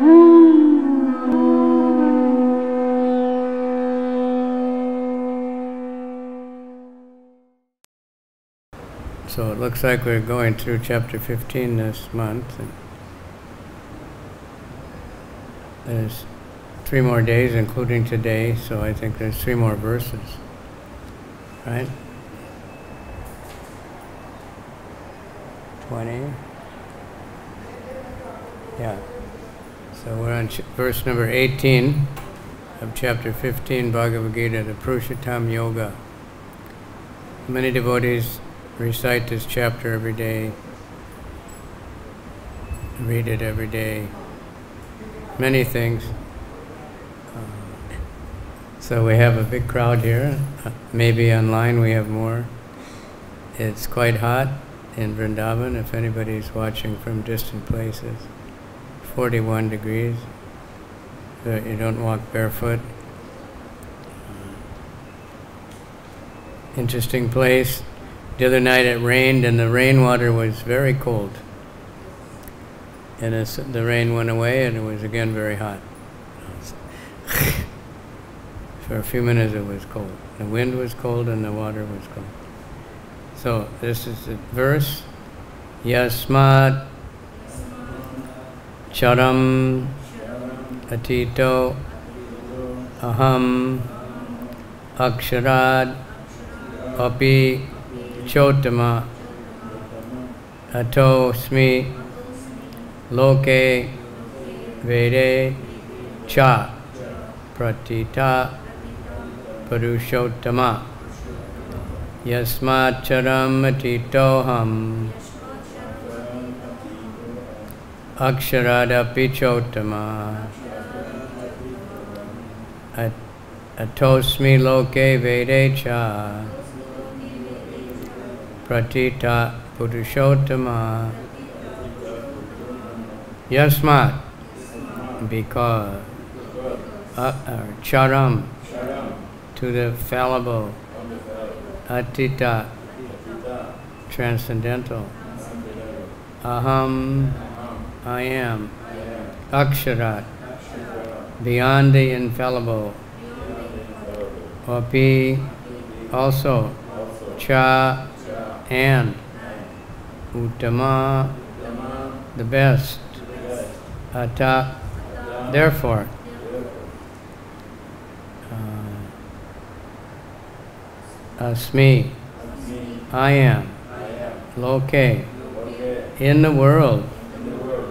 So it looks like we're going through chapter 15 this month. And there's 3 more days, including today, so I think there's 3 more verses, right? 20? Yeah. So we're on verse number 18 of chapter 15, Bhagavad-Gita, the Purushottam Yoga. Many devotees recite this chapter every day, read it every day, many things. So we have a big crowd here. Maybe online we have more. It's quite hot in Vrindavan, if anybody's watching from distant places. 41 degrees. You don't walk barefoot. Interesting place. The other night it rained and the rainwater was very cold. And the rain went away and it was again very hot. For a few minutes it was cold. The wind was cold and the water was cold. So this is the verse. Yasmat charam atito aham aksharad api chotama atosmi loke vede cha pratita Purushottama Yasmat charam atitoham Aksharada pichotama Atosmi loke vedecha Pratita Purushottama Yasmat because charam to the fallible, atita, transcendental, aham, I am, aksharat, beyond the infallible, api, also, cha, and, uttama, the best, ata, therefore, asmi, I am, loke, in the world,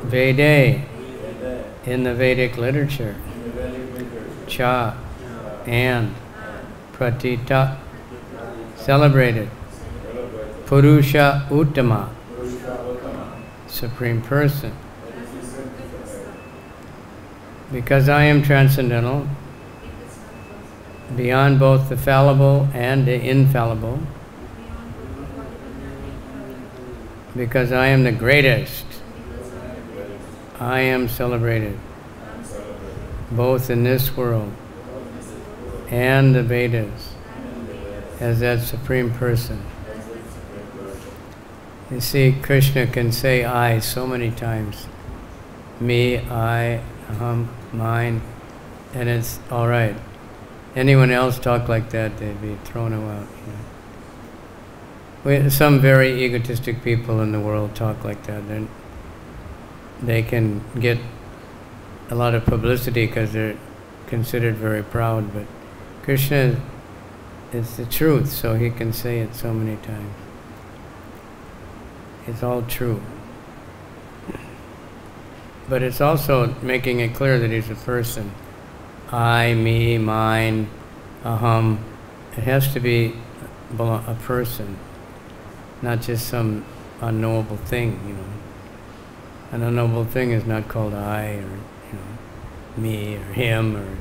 vede, in the Vedic literature, cha, and, pratita, celebrated, purusha uttama, supreme person. Because I am transcendental, beyond both the fallible and the infallible, because I am the greatest, I am celebrated, both in this world and the Vedas, as that supreme person. You see, Krishna can say I so many times. Me, I, aham, mine, and it's all right. Anyone else talk like that, they'd be thrown out. Some very egotistic people in the world talk like that. They can get a lot of publicity because they're considered very proud, but Krishna is the truth, so he can say it so many times. It's all true. But it's also making it clear that he's a person. I, me, mine, aham. It has to be a person, not just some unknowable thing, An unknowable thing is not called I or, me or him or,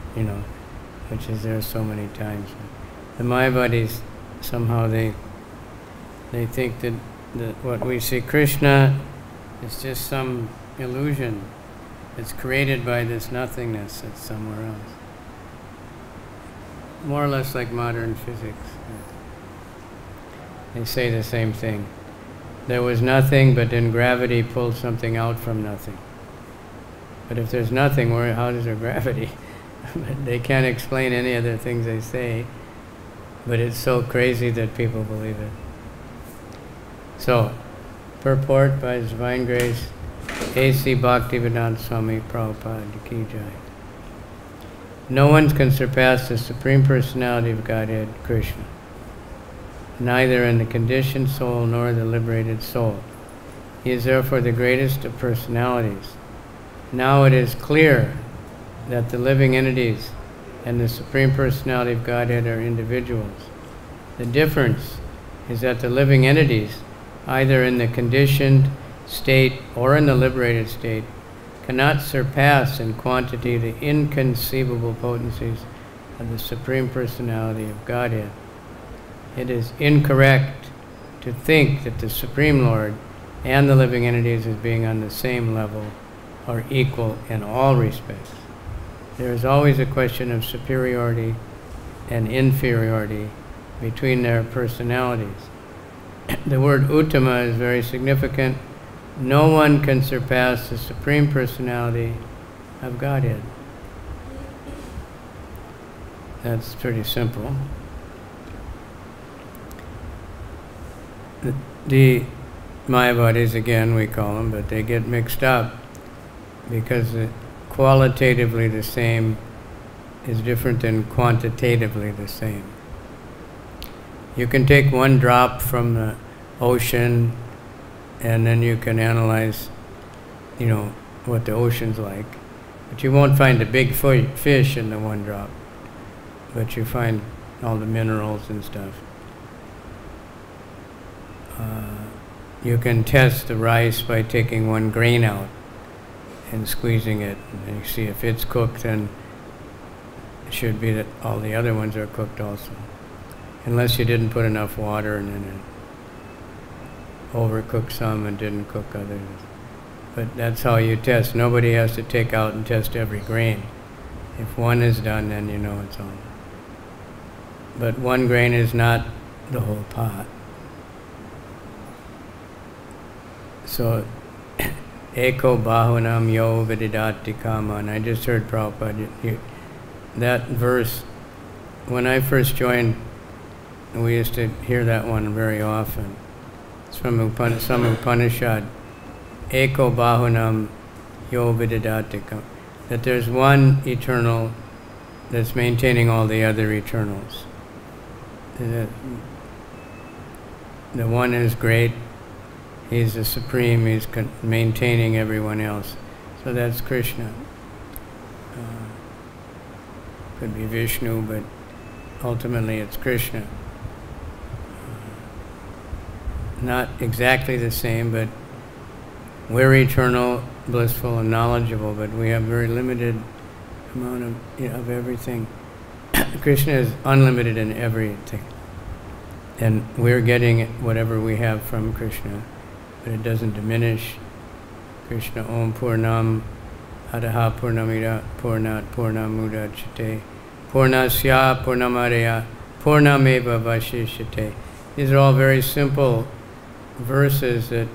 which is there so many times. The Mayavadis, somehow they think that what we see Krishna is just some illusion. It's created by this nothingness that's somewhere else. More or less like modern physics. They say the same thing. There was nothing, but then gravity pulled something out from nothing. But if there's nothing, how does there gravity? They can't explain any of the things they say, but it's so crazy that people believe it. So, purport by His Divine Grace, A.C. Bhaktivedanta Swami Prabhupada Ki Jai. No one can surpass the Supreme Personality of Godhead, Krishna, neither in the conditioned soul nor the liberated soul. He is therefore the greatest of personalities. Now it is clear that the living entities and the Supreme Personality of Godhead are individuals. The difference is that the living entities, either in the conditioned state or in the liberated state, cannot surpass in quantity the inconceivable potencies of the Supreme Personality of Godhead. It is incorrect to think that the Supreme Lord and the living entities as being on the same level or equal in all respects. There is always a question of superiority and inferiority between their personalities. The word Uttama is very significant. No one can surpass the Supreme Personality of Godhead. That's pretty simple. The Mayavadis, again, we call them, but they get mixed up because qualitatively the same is different than quantitatively the same. You can take one drop from the ocean and then you can analyze, what the ocean's like. But you won't find a big fish in the one drop, but you find all the minerals and stuff. You can test the rice by taking one grain out and squeezing it, and you see if it's cooked, then it should be that all the other ones are cooked also. Unless you didn't put enough water and then it overcooked some and didn't cook others. But that's how you test. Nobody has to take out and test every grain. If one is done, then you know it's all. But one grain is not the whole pot. So, Eko Bahunam Yo Vididati Kama, and I just heard Prabhupada, that verse, when I first joined, we used to hear that one very often. It's from some Upanishad, Eko Bahunam Yo Vididati Kama, that there's one eternal that's maintaining all the other eternals. The one is great. He's the Supreme, he's maintaining everyone else. So that's Krishna. Could be Vishnu, but ultimately it's Krishna. Not exactly the same, but we're eternal, blissful, and knowledgeable, but we have very limited amount of everything. Krishna is unlimited in everything. And we're getting whatever we have from Krishna. But it doesn't diminish. Krishna Om Purnam Adaha Purnamida Purnat Purnamudachyate Purnasya Purnamadaya Purnameva Vashishyate. These are all very simple verses that,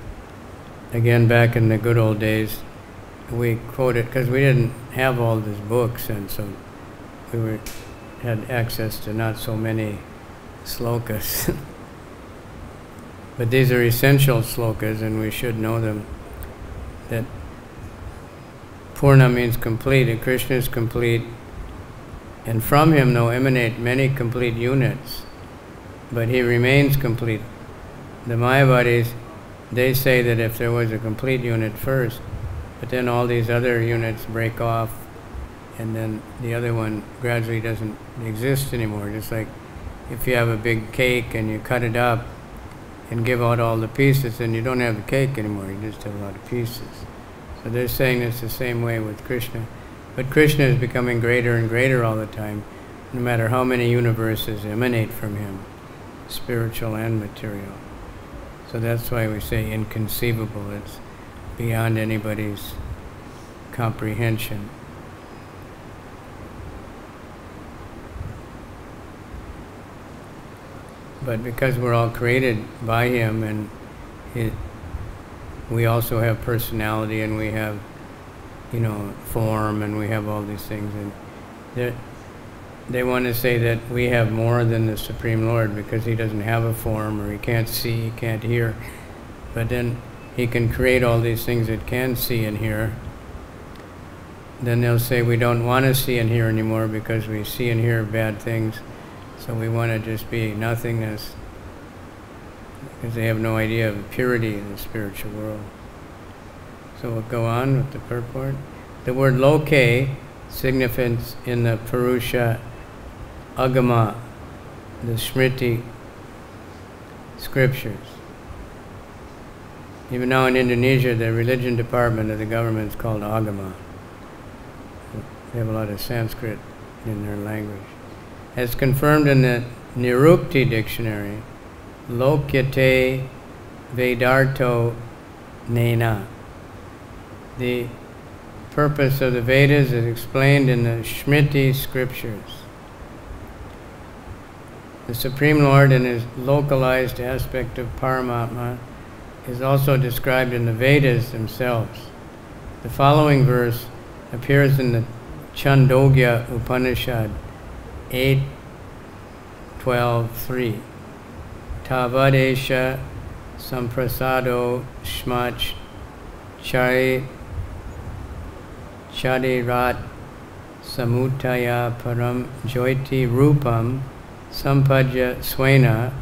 again, back in the good old days, we quoted because we didn't have all these books, and so we had access to not so many slokas. But these are essential slokas, and we should know them. That Purna means complete, and Krishna is complete, and from him though emanate many complete units, but he remains complete. The Mayavadis, they say that if there was a complete unit first, but then all these other units break off, and then the other one gradually doesn't exist anymore. Just like if you have a big cake and you cut it up and give out all the pieces, then you don't have the cake anymore, you just have a lot of pieces. So they're saying it's the same way with Krishna. But Krishna is becoming greater and greater all the time, no matter how many universes emanate from him, spiritual and material. So that's why we say inconceivable. It's beyond anybody's comprehension. But because we're all created by him, and we also have personality, and we have, form, and we have all these things, and they want to say that we have more than the Supreme Lord because he doesn't have a form, or he can't see, he can't hear, but then he can create all these things that can see and hear. Then they'll say we don't want to see and hear anymore because we see and hear bad things, so we want to just be nothingness, because they have no idea of purity in the spiritual world. So we'll go on with the purport. The word loke signifies in the Purusha Agama, the Smriti scriptures. Even now in Indonesia, the religion department of the government is called Agama. They have a lot of Sanskrit in their language. As confirmed in the Nirukti dictionary, Lokyate Vedarto Nena. The purpose of the Vedas is explained in the Smriti scriptures. The Supreme Lord in his localized aspect of Paramatma is also described in the Vedas themselves. The following verse appears in the Chandogya Upanishad 8:12:3. Tavadesha samprasado shmach charirat samutaya param jyoti rupam sampajya swena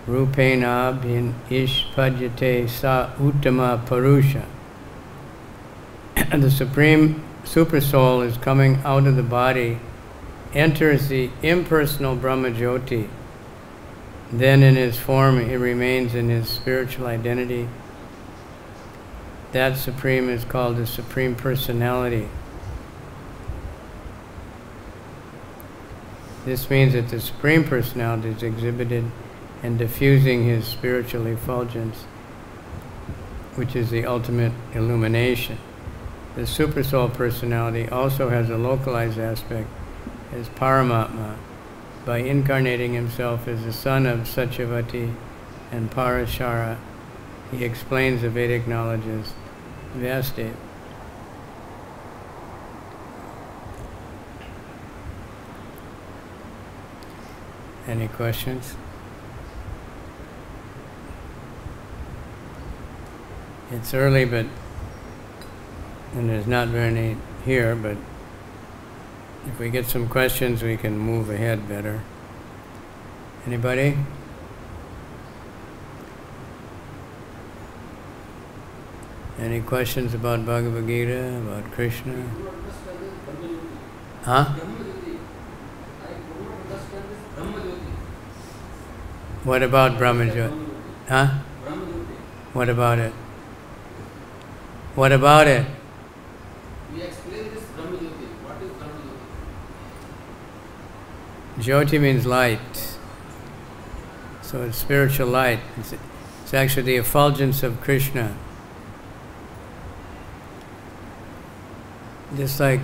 rupena bin ishpajyate sa uttama parusha. The Supreme Supersoul is coming out of the body, enters the impersonal Brahma Jyoti. Then in his form he remains in his spiritual identity. That Supreme is called the Supreme Personality. This means that the Supreme Personality is exhibited and diffusing his spiritual effulgence, which is the ultimate illumination. The Supersoul Personality also has a localized aspect as Paramatma, by incarnating himself as the son of Satyavati and Parashara. He explains the Vedic knowledge as Vyasadeva. Any questions? It's early, and there's not very here, but if we get some questions, we can move ahead better. Anybody? Any questions about Bhagavad-Gita, about Krishna? Huh? What about Brahmajyoti? Huh? What about it? What about it? We explain this Brahmajyoti. What is Brahmajyoti? Jyoti means light. So it's spiritual light. It's actually the effulgence of Krishna. Just like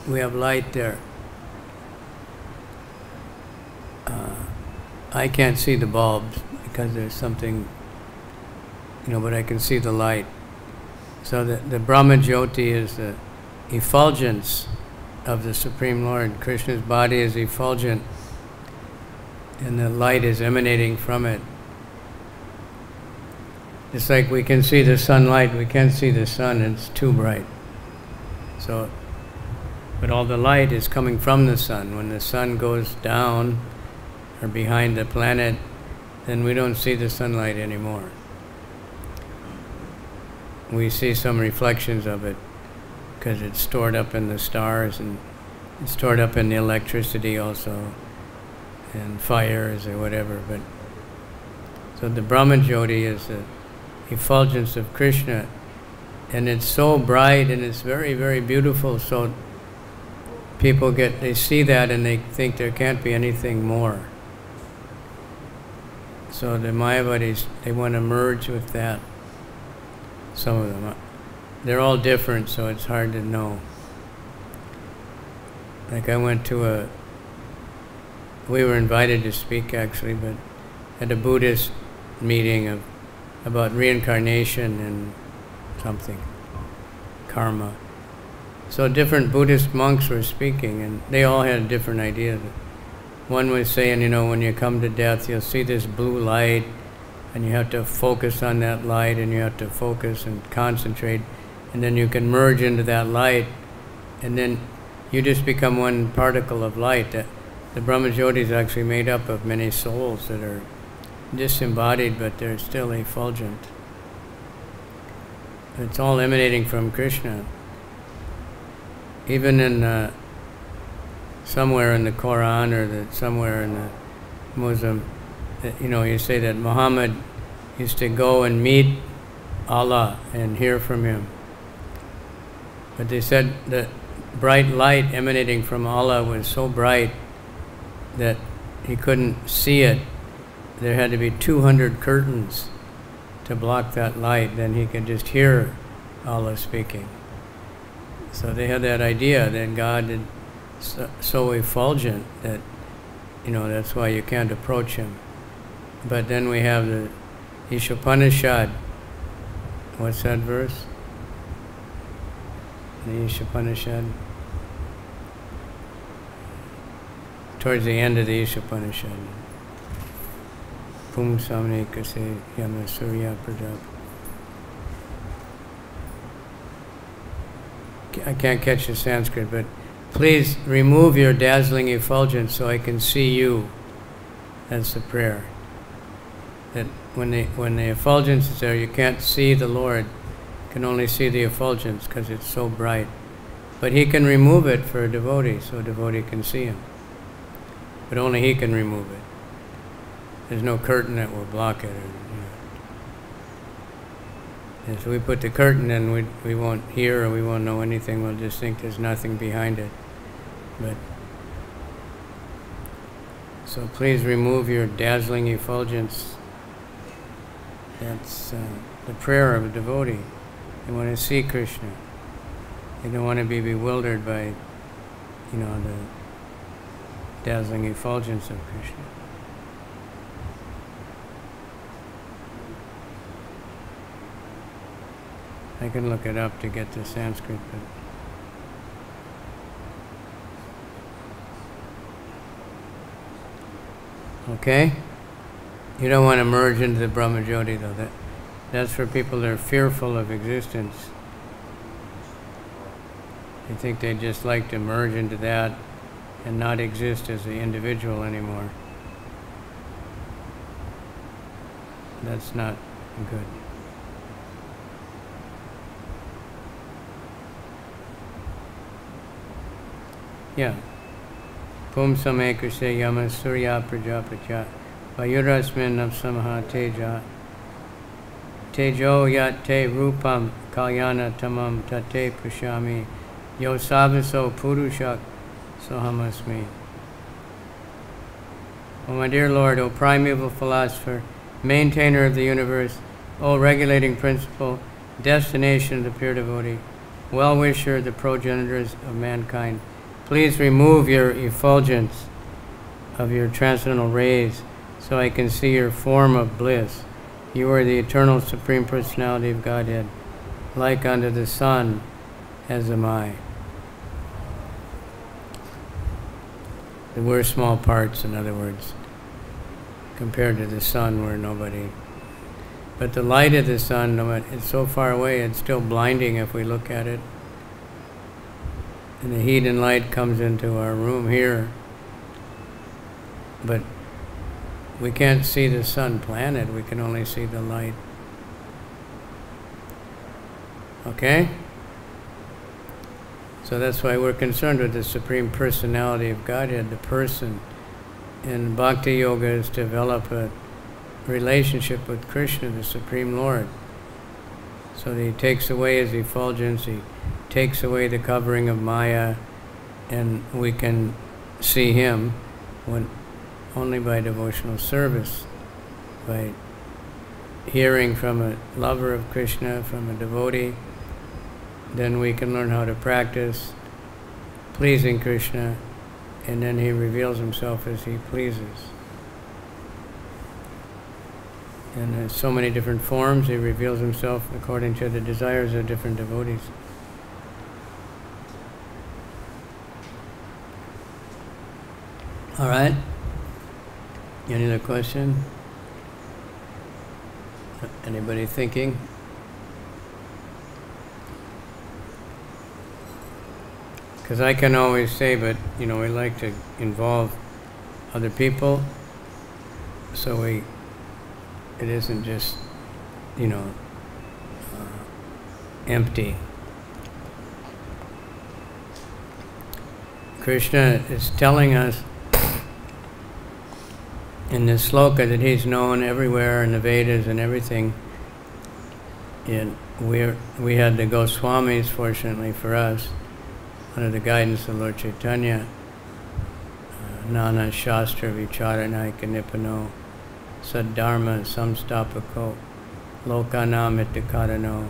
we have light there. I can't see the bulbs because there's something, but I can see the light. So the Brahma Jyoti is the effulgence of the Supreme Lord. Krishna's body is effulgent, and the light is emanating from it. Just like we can see the sunlight, we can't see the sun, it's too bright. So, but all the light is coming from the sun. When the sun goes down or behind the planet, then we don't see the sunlight anymore. We see some reflections of it because it's stored up in the stars, and it's stored up in the electricity also, and fires or whatever. But so the Brahma Jyoti is the effulgence of Krishna, and it's so bright and it's very, very beautiful. So people they see that and they think there can't be anything more. So the Mayavadis, they want to merge with that. Some of them, they're all different, so it's hard to know. Like I went to we were invited to speak actually, but at a Buddhist meeting about reincarnation and something. karma. So different Buddhist monks were speaking, and they all had different ideas. One was saying, when you come to death, you'll see this blue light, and you have to focus on that light, and you have to focus and concentrate, and then you can merge into that light, and then you just become one particle of light. The Brahmajyoti is actually made up of many souls that are disembodied, but they're still effulgent. It's all emanating from Krishna. Even in somewhere in the Quran or somewhere in the Muslim, you say that Muhammad used to go and meet Allah and hear from him. But they said that bright light emanating from Allah was so bright that he couldn't see it. There had to be 200 curtains to block that light, then he could just hear Allah speaking. So they had that idea that God is so effulgent that, that's why you can't approach him. But then we have the Ishopanishad. What's that verse? The Ishopanishad? Towards the end of the Ishopanishad. Pum samne kase yama surya prajap. I can't catch the Sanskrit, but please remove your dazzling effulgence so I can see you. That's the prayer. That when the effulgence is there, you can't see the Lord. You can only see the effulgence because it's so bright. But he can remove it for a devotee, so a devotee can see him. But only he can remove it. There's no curtain that will block it. And so we put the curtain in, we won't hear or we won't know anything. We'll just think there's nothing behind it. But so please remove your dazzling effulgence. That's the prayer of a devotee. They want to see Krishna. They don't want to be bewildered by, the dazzling effulgence of Krishna. I can look it up to get the Sanskrit, but okay? You don't want to merge into the Brahmajyoti though. That's for people that are fearful of existence. They think they just like to merge into that and not exist as an individual anymore. That's not good. Yeah. Pum samekuse yama surya prajapatya vayurasmin navsamaha teja tejo yat te rupam kalyana tamam tate pushami yo saviso purushak sohamasmi. O my dear Lord, O primeval philosopher, maintainer of the universe, O regulating principle, destination of the pure devotee, well-wisher, the progenitors of mankind, please remove your effulgence of your transcendental rays so I can see your form of bliss. You are the eternal Supreme Personality of Godhead. Like unto the sun, as am I. We're small parts, in other words. Compared to the sun, we're nobody. But the light of the sun, it's so far away, it's still blinding if we look at it. And the heat and light comes into our room here, but we can't see the sun planet, we can only see the light. Okay? So that's why we're concerned with the Supreme Personality of Godhead, the person. And bhakti-yoga is to develop a relationship with Krishna, the Supreme Lord. So that he takes away his effulgence, he takes away the covering of Maya, and we can see him only by devotional service, by hearing from a lover of Krishna, from a devotee. Then we can learn how to practice pleasing Krishna, and then he reveals himself as he pleases. And there's so many different forms. He reveals himself according to the desires of different devotees. All right. Any other question? Anybody thinking? Because I can always say, but we like to involve other people, so it isn't just empty. Krishna is telling us in this sloka that he's known everywhere in the Vedas and everything. And we had the Goswamis, fortunately for us, under the guidance of Lord Chaitanya, Nana Shastra Vicharanaika Nipano Saddharma Samstapako Lokanam Itikarano.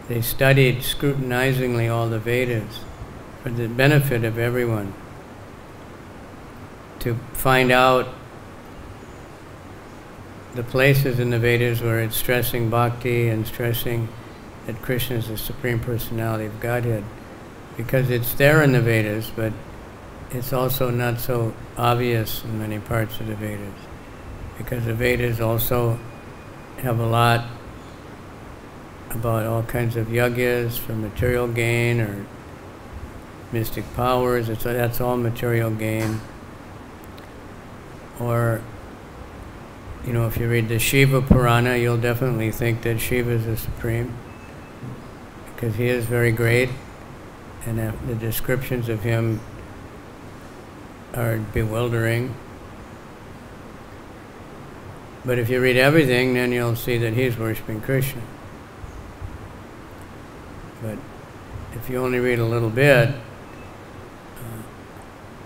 They studied scrutinizingly all the Vedas for the benefit of everyone, to find out the places in the Vedas where it's stressing bhakti and stressing that Krishna is the Supreme Personality of Godhead. Because it's there in the Vedas, but it's also not so obvious in many parts of the Vedas. Because the Vedas also have a lot about all kinds of yagyas for material gain or mystic powers. That's all material gain. Or, if you read the Shiva Purana, you'll definitely think that Shiva is the Supreme, because he is very great, and the descriptions of him are bewildering. But if you read everything, then you'll see that he's worshipping Krishna. But if you only read a little bit,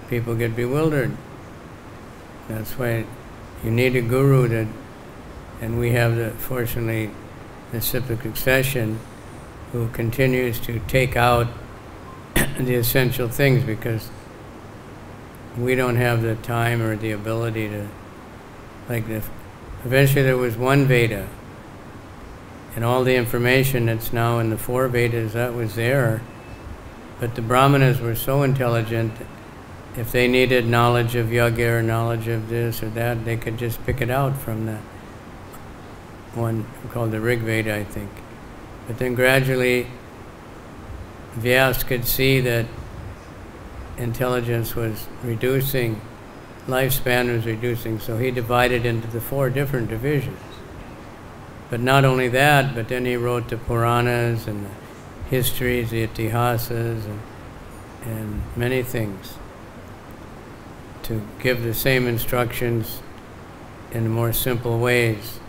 people get bewildered. That's why you need a guru and we have fortunately the disciplic succession who continues to take out the essential things, because we don't have the time or the ability to, eventually there was one Veda, and all the information that's now in the 4 Vedas, that was there, but the Brahmanas were so intelligent, if they needed knowledge of yoga or knowledge of this or that, they could just pick it out from the one called the Rig Veda, I think. But then gradually, Vyas could see that intelligence was reducing, lifespan was reducing, so he divided into the 4 different divisions. But not only that, but then he wrote the Puranas and the histories, the Itihasas, and many things, to give the same instructions in more simple ways,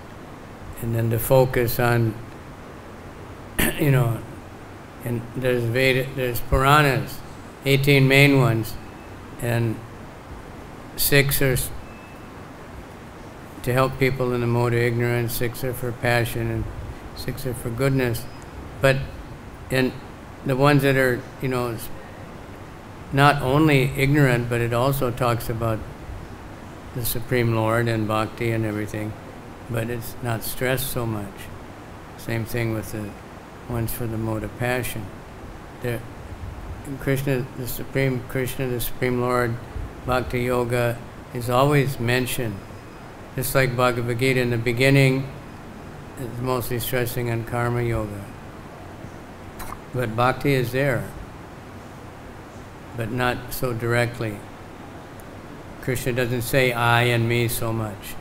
and then to focus on, and there's Puranas, 18 main ones, and 6 are to help people in the mode of ignorance, 6 are for passion, and 6 are for goodness. But in the ones that are, not only ignorant, but it also talks about the Supreme Lord and bhakti and everything, but it's not stressed so much. Same thing with the ones for the mode of passion. Krishna, the Supreme Lord, bhakti-yoga is always mentioned. Just like Bhagavad-Gita in the beginning, it's mostly stressing on karma yoga. But bhakti is there, but not so directly. Krishna doesn't say I and me so much.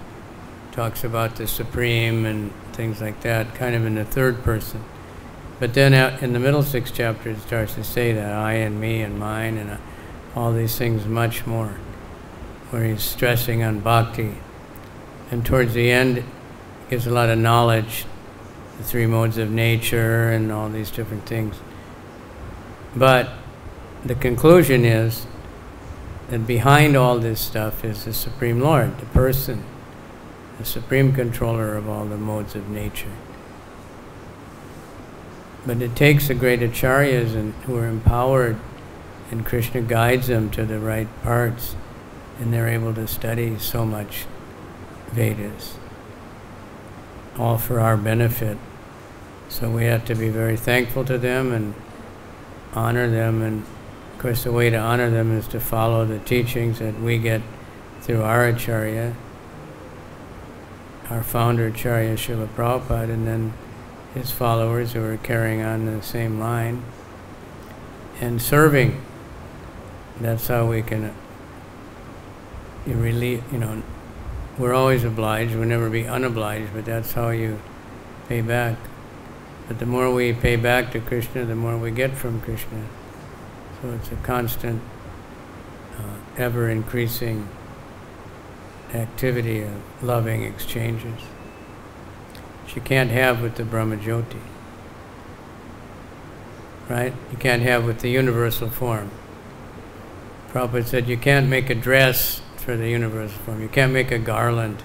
Talks about the Supreme and things like that, kind of in the third person. But then in the middle 6 chapters, it starts to say that I and me and mine and all these things much more, where he's stressing on bhakti. And towards the end, it gives a lot of knowledge, the 3 modes of nature and all these different things. But the conclusion is that behind all this stuff is the Supreme Lord, the person, the supreme controller of all the modes of nature. But it takes the great acharyas who are empowered, and Krishna guides them to the right parts, and they're able to study so much Vedas, all for our benefit. So we have to be very thankful to them and honor them and course, the way to honor them is to follow the teachings that we get through our Acharya, our founder Acharya Srila Prabhupada, and then his followers who are carrying on the same line. And serving, that's how we can we're always obliged, we'll never be unobliged, but that's how you pay back. But the more we pay back to Krishna, the more we get from Krishna. So it's a constant, ever-increasing activity of loving exchanges, which you can't have with the Brahmajyoti, right? You can't have with the universal form. Prabhupada said you can't make a dress for the universal form. You can't make a garland.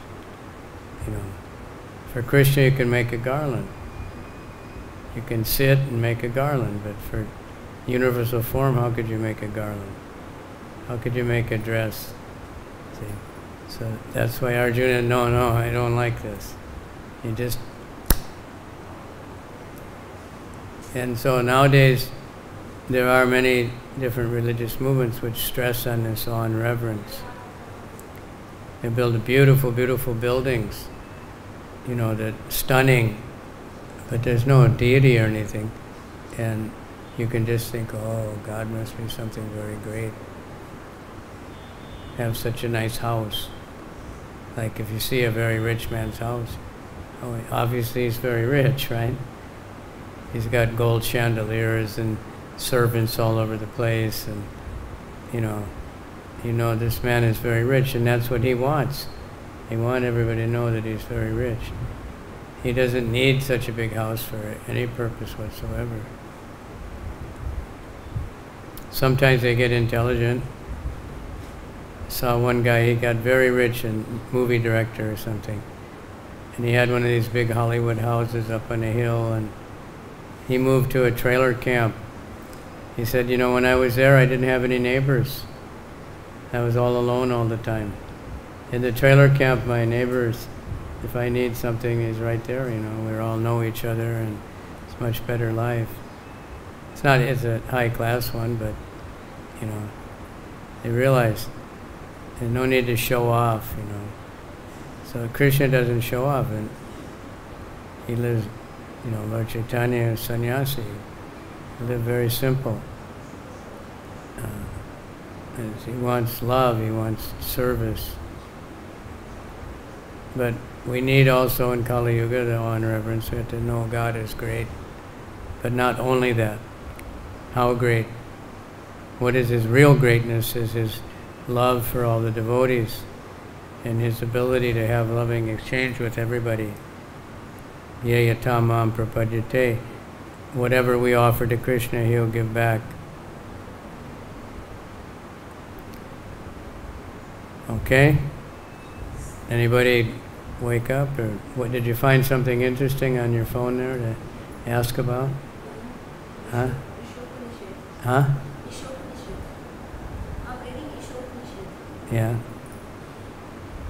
For Krishna you can make a garland. You can sit and make a garland, but for universal form, how could you make a garland? How could you make a dress? See? So that's why Arjuna, no, I don't like this. You just... And so nowadays, there are many different religious movements which stress on this awe and reverence. They build beautiful, beautiful buildings, that stunning, but there's no deity or anything. And you can just think, oh, God must be something very great. Have such a nice house. Like if you see a very rich man's house, obviously he's very rich, right? He's got gold chandeliers and servants all over the place, and this man is very rich, and that's what he wants. He wants everybody to know that he's very rich. He doesn't need such a big house for any purpose whatsoever. Sometimes they get intelligent. I saw one guy, he got very rich, and movie director or something. And he had one of these big Hollywood houses up on a hill, and he moved to a trailer camp. He said, when I was there, I didn't have any neighbors. I was all alone all the time. In the trailer camp, my neighbors, if I need something, is right there, we all know each other, and it's a much better life. It's a high-class one, but, they realize there's no need to show off, So Krishna doesn't show off, and he lives, Lord Chaitanya is sannyasi. He lived very simple. He wants love, he wants service. But we need also in Kali Yuga the awe and reverence. We have to know God is great. But not only that. How great? What is his real greatness is his love for all the devotees and his ability to have loving exchange with everybody. Ye yatamam prapadyate. Whatever we offer to Krishna, he'll give back. Okay? Anybody wake up? Or what, did you find something interesting on your phone there to ask about? Huh? Huh? Yeah.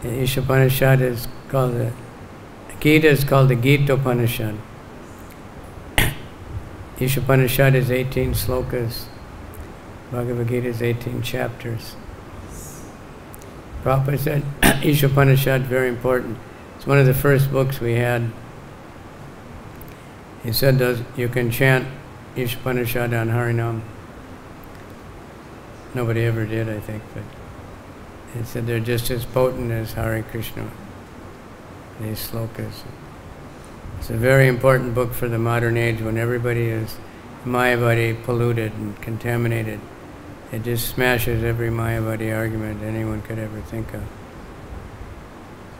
The Ishopanishad is called the Gita is called the Gita Upanishad. Ishopanishad is 18 slokas. Bhagavad-Gita is 18 chapters. Prabhupada said Ishopanishad very important. It's one of the first books we had. He said you can chant Ishopanishad on Harinam. Nobody ever did, I think, but he said they're just as potent as Hare Krishna, these slokas. It's a very important book for the modern age when everybody is Mayavadi polluted and contaminated. It just smashes every Mayavadi argument anyone could ever think of.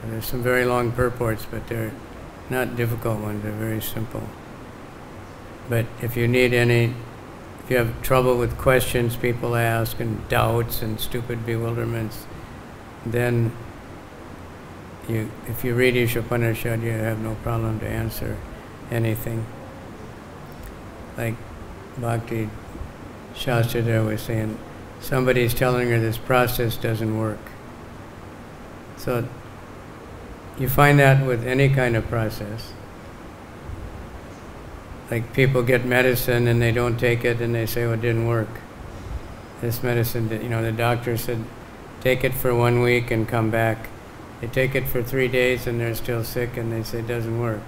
So there's some very long purports, but they're not difficult ones, they're very simple. But if you have trouble with questions people ask and doubts and stupid bewilderments, then if you read Ishopanishad, you have no problem to answer anything. Like Bhakti Shastra there was saying, somebody's telling her this process doesn't work. So you find that with any kind of process. Like people get medicine and they don't take it and they say, well, it didn't work. this medicine, the doctor said, take it for 1 week and come back. They take it for 3 days and they're still sick, and they say it doesn't work.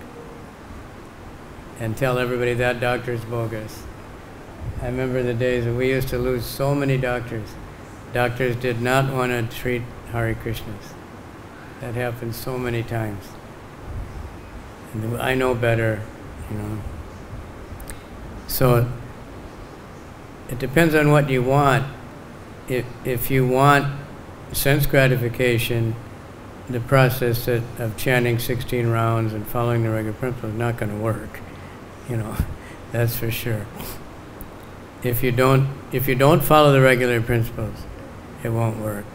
And tell everybody that doctor's bogus. I remember the days when we used to lose so many doctors. Doctors did not want to treat Hare Krishnas. That happened so many times. And I know better, So it depends on what you want. If you want sense gratification, the process of chanting 16 rounds and following the regular principles is not going to work. That's for sure. If you don't follow the regular principles, it won't work.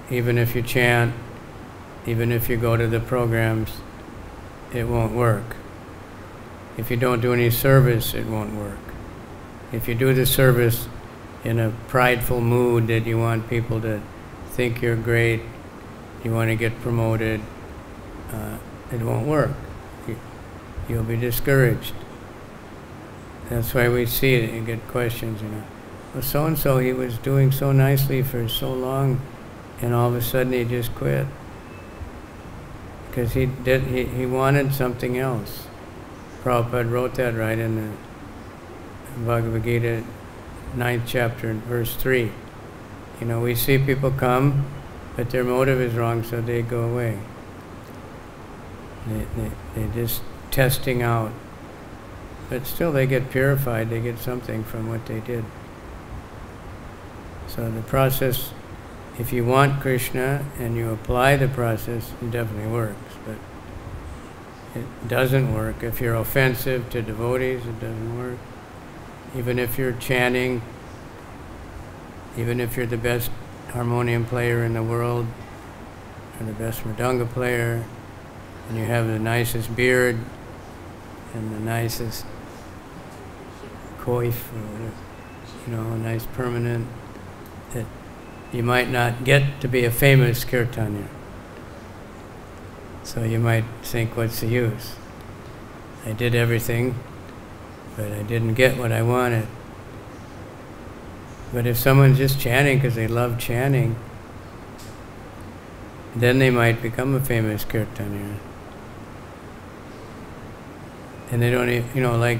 Even if you chant, even if you go to the programs, it won't work. If you don't do any service, it won't work. If you do the service in a prideful mood that you want people to think you're great, you want to get promoted, it won't work. You'll be discouraged. That's why we see it and get questions, Well, so-and-so, he was doing so nicely for so long, and all of a sudden he just quit. Because he wanted something else. Prabhupada wrote that right in the Bhagavad-Gita, 9th chapter, verse 3. We see people come, but their motive is wrong, so they go away. They're just testing out. But still they get purified, they get something from what they did. So the process, if you want Krishna and you apply the process, it definitely works. But it doesn't work. If you're offensive to devotees, it doesn't work. Even if you're chanting, even if you're the best harmonium player in the world, or the best mridanga player, and you have the nicest beard, and the nicest coif, or whatever, a nice permanent, that you might not get to be a famous kirtanya. So you might think, what's the use? I did everything, but I didn't get what I wanted. But if someone's just chanting because they love chanting, then they might become a famous kirtanya. And they don't even, like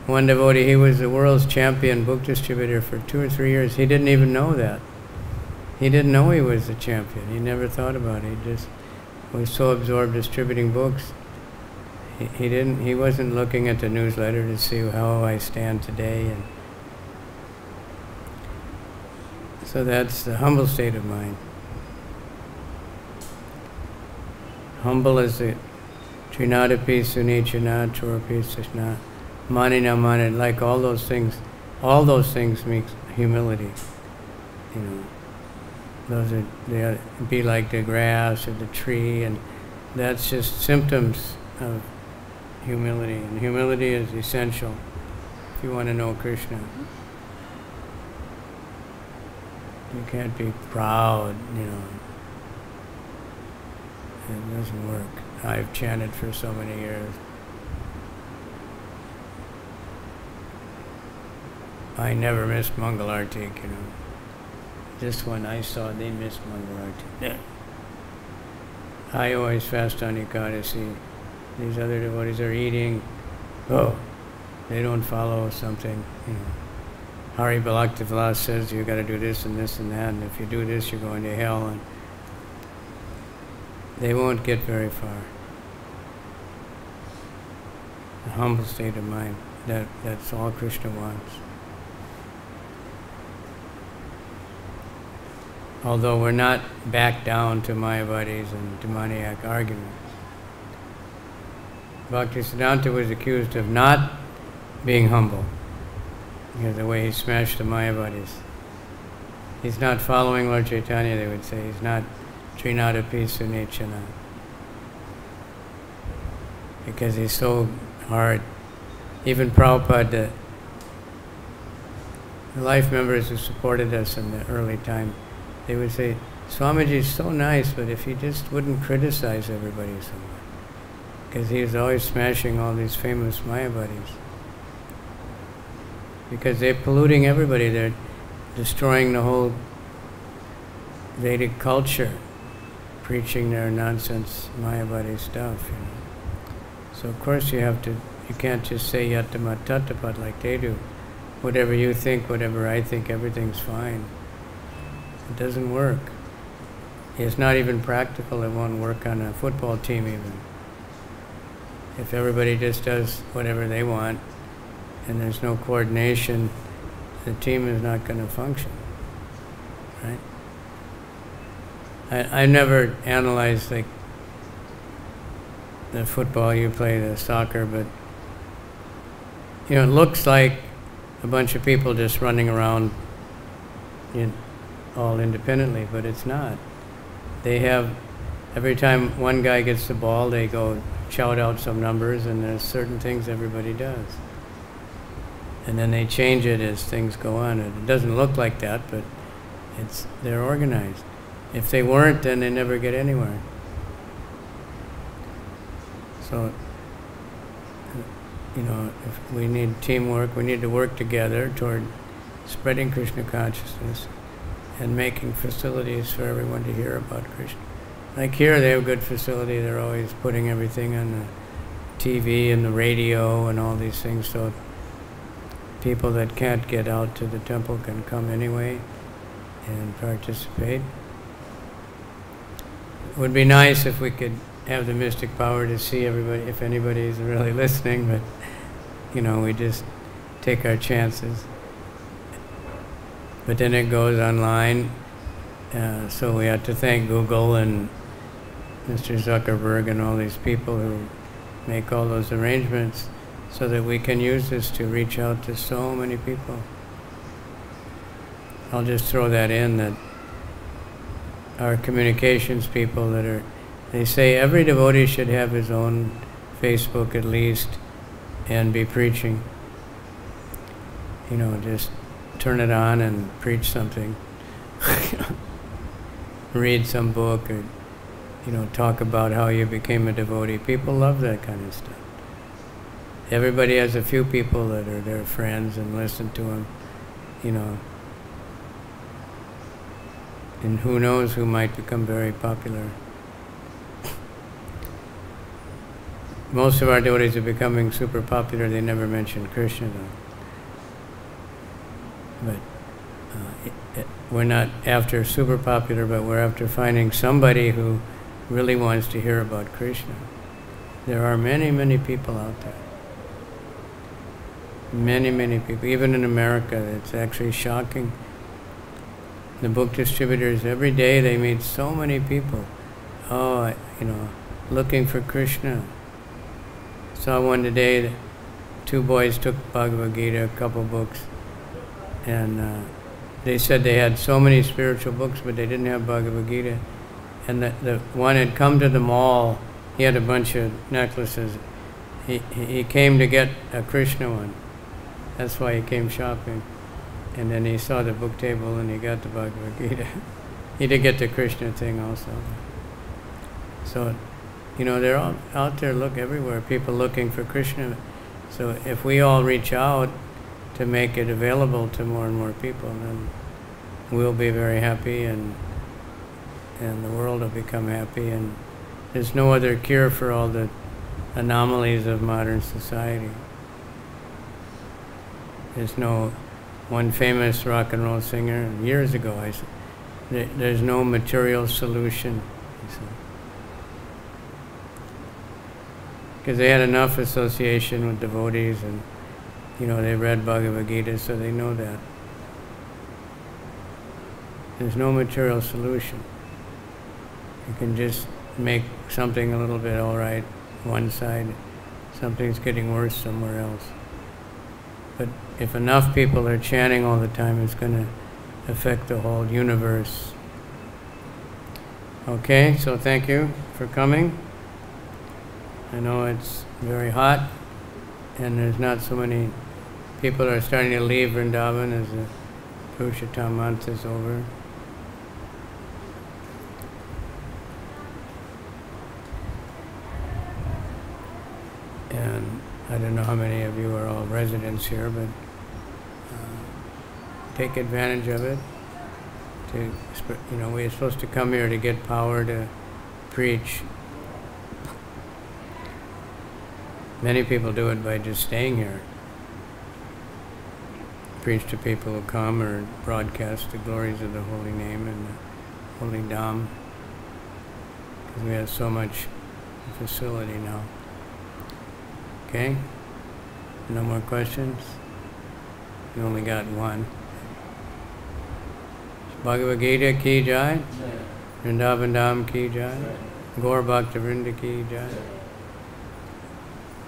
one devotee, he was the world's champion book distributor for 2 or 3 years. He didn't even know that. He didn't know he was the champion. He never thought about it. He just was so absorbed distributing books. He wasn't looking at the newsletter to see how I stand today. And so that's the humble state of mind. Humble is the Trinadapi Sunichana Churapi Sishna Manina Manina, like all those things make humility. They be like the grass or the tree, and that's just symptoms of humility. And humility is essential if you want to know Krishna. You can't be proud, It doesn't work. I've chanted for so many years. I never missed Mangalarti, Just when I saw they missed Mangalarti. I always fast on Ekadasi. These other devotees are eating. They don't follow something, Hari Bhakti-Vilas says you got to do this and this and that, and if you do this, you're going to hell, and they won't get very far. A humble state of mind, that's all Krishna wants. Although we're not back down to Mayavadis and demoniac arguments. Bhaktisiddhanta was accused of not being humble, because the way he smashed the Mayavadis. He's not following Lord Chaitanya, they would say. He's not Trinadapi Sunichana. Because he's so hard. Even Prabhupada, the life members who supported us in the early time, they would say, Swamiji's so nice, but if he just wouldn't criticize everybody so much. Because he was always smashing all these famous Mayavadis. Because they're polluting everybody. destroying the whole Vedic culture, preaching their nonsense Mayavadi stuff, you know. So of course you can't just say yatamat tatapat like they do. Whatever you think, whatever I think, everything's fine. It doesn't work. It's not even practical. It won't work on a football team even. If everybody just does whatever they want and there's no coordination, the team is not going to function, right? I never analyzed like the football you play, the soccer, but you know, it looks like a bunch of people just running around all independently, but it's not. They have, every time one guy gets the ball, they go shout out some numbers, and there's certain things everybody does. And then they change it as things go on. It doesn't look like that, but they're organized. If they weren't, then they never get anywhere. So, you know, if we need teamwork, we need to work together toward spreading Krishna consciousness and making facilities for everyone to hear about Krishna. Like here, they have a good facility. They're always putting everything on the TV and the radio and all these things, so people that can't get out to the temple can come anyway and participate. It would be nice if we could have the mystic power to see everybody, if anybody's really listening, but you know, we just take our chances. But then it goes online, so we have to thank Google and Mr. Zuckerberg and all these people who make all those arrangements so that we can use this to reach out to so many people. I'll just throw that in, that our communications people they say every devotee should have his own Facebook at least and be preaching. You know, just turn it on and preach something. Read some book, or you know, talk about how you became a devotee. People love that kind of stuff. Everybody has a few people that are their friends and listen to them, you know. And who knows who might become very popular. Most of our devotees are becoming super popular. They never mention Krishna though. But we're not after super popular, but we're after finding somebody who really wants to hear about Krishna. There are many, many people out there. Many, many people. Even in America, it's actually shocking. The book distributors, every day they meet so many people. Oh, you know, looking for Krishna. Saw one today, that 2 boys took Bhagavad-Gita, a couple books, and they said they had so many spiritual books, but they didn't have Bhagavad-Gita. And the one had come to the mall, he had a bunch of necklaces. He came to get a Krishna one. That's why he came shopping. And then he saw the book table and he got the Bhagavad-Gita. He did get the Krishna thing also. So, you know, they're all out there, look everywhere, people looking for Krishna. So if we all reach out to make it available to more and more people, then we'll be very happy, and the world will become happy. And there's no other cure for all the anomalies of modern society. There's no one famous rock and roll singer years ago, I said, there's no material solution. Because they had enough association with devotees, and you know, they read Bhagavad-Gita, so they know that. There's no material solution. You can just make something a little bit all right one side, something's getting worse somewhere else. But if enough people are chanting all the time, it's going to affect the whole universe. Okay, so thank you for coming. I know it's very hot, and there's not so many people are starting to leave Vrindavan as the Purushottam month is over. And I don't know how many of you are all residents here, but take advantage of it. We're supposed to come here to get power to preach. Many people do it by just staying here. Preach to people who come or broadcast the glories of the holy name and the holy Dham. Because we have so much facility now. Okay? No more questions? You only got one. Bhagavad-Gita ki jai. Vrindavan Dham ki jai. Gaur Bhakta Vrinda ki jai.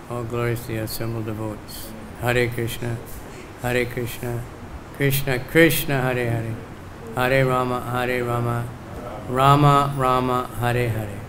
All glories to the assembled devotees. Hare Krishna, Krishna Krishna, Hare Hare, Hare Rama, Rama Rama, Hare Hare.